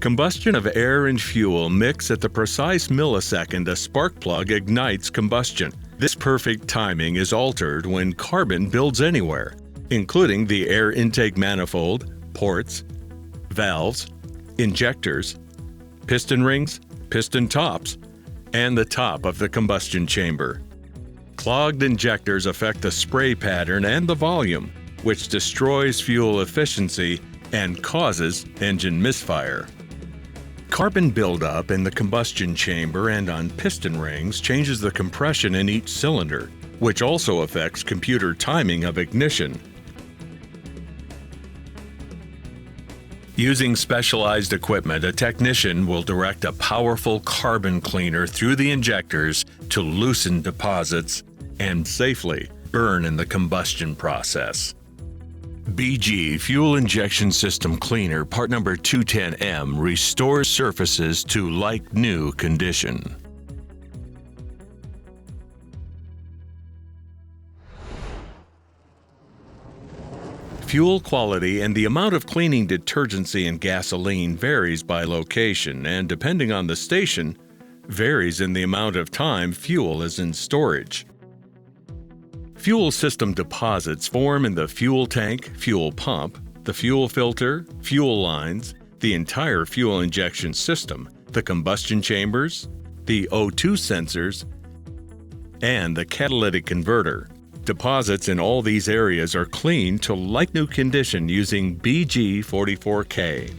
combustion of air and fuel mix at the precise millisecond a spark plug ignites combustion. This perfect timing is altered when carbon builds anywhere, including the air intake manifold, ports, valves, injectors, piston rings, piston tops, and the top of the combustion chamber. Clogged injectors affect the spray pattern and the volume, which destroys fuel efficiency and causes engine misfire. Carbon buildup in the combustion chamber and on piston rings changes the compression in each cylinder, which also affects computer timing of ignition. Using specialized equipment, a technician will direct a powerful carbon cleaner through the injectors to loosen deposits and safely burn in the combustion process. BG Fuel Injection System Cleaner part number 210M restores surfaces to like-new condition. Fuel quality and the amount of cleaning detergency in gasoline varies by location and, depending on the station, varies in the amount of time fuel is in storage. Fuel system deposits form in the fuel tank, fuel pump, the fuel filter, fuel lines, the entire fuel injection system, the combustion chambers, the O2 sensors, and the catalytic converter. Deposits in all these areas are cleaned to like-new condition using BG44K.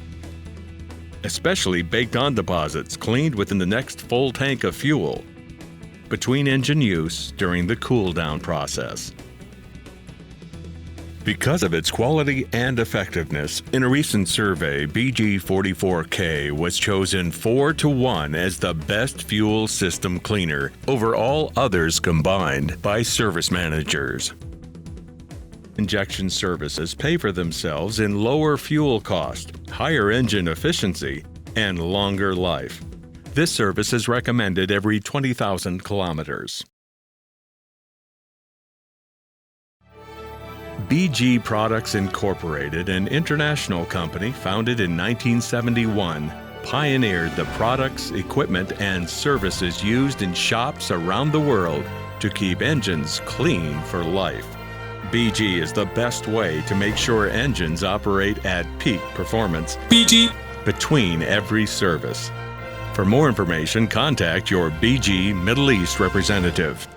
Especially baked-on deposits cleaned within the next full tank of fuel, between engine use during the cool-down process. Because of its quality and effectiveness, in a recent survey, BG44K was chosen 4-to-1 as the best fuel system cleaner over all others combined by service managers. Injection services pay for themselves in lower fuel cost, higher engine efficiency, and longer life. This service is recommended every 20,000 kilometers. BG Products Incorporated, an international company founded in 1971, pioneered the products, equipment, and services used in shops around the world to keep engines clean for life. BG is the best way to make sure engines operate at peak performance. BG between every service. For more information, contact your BG Middle East representative.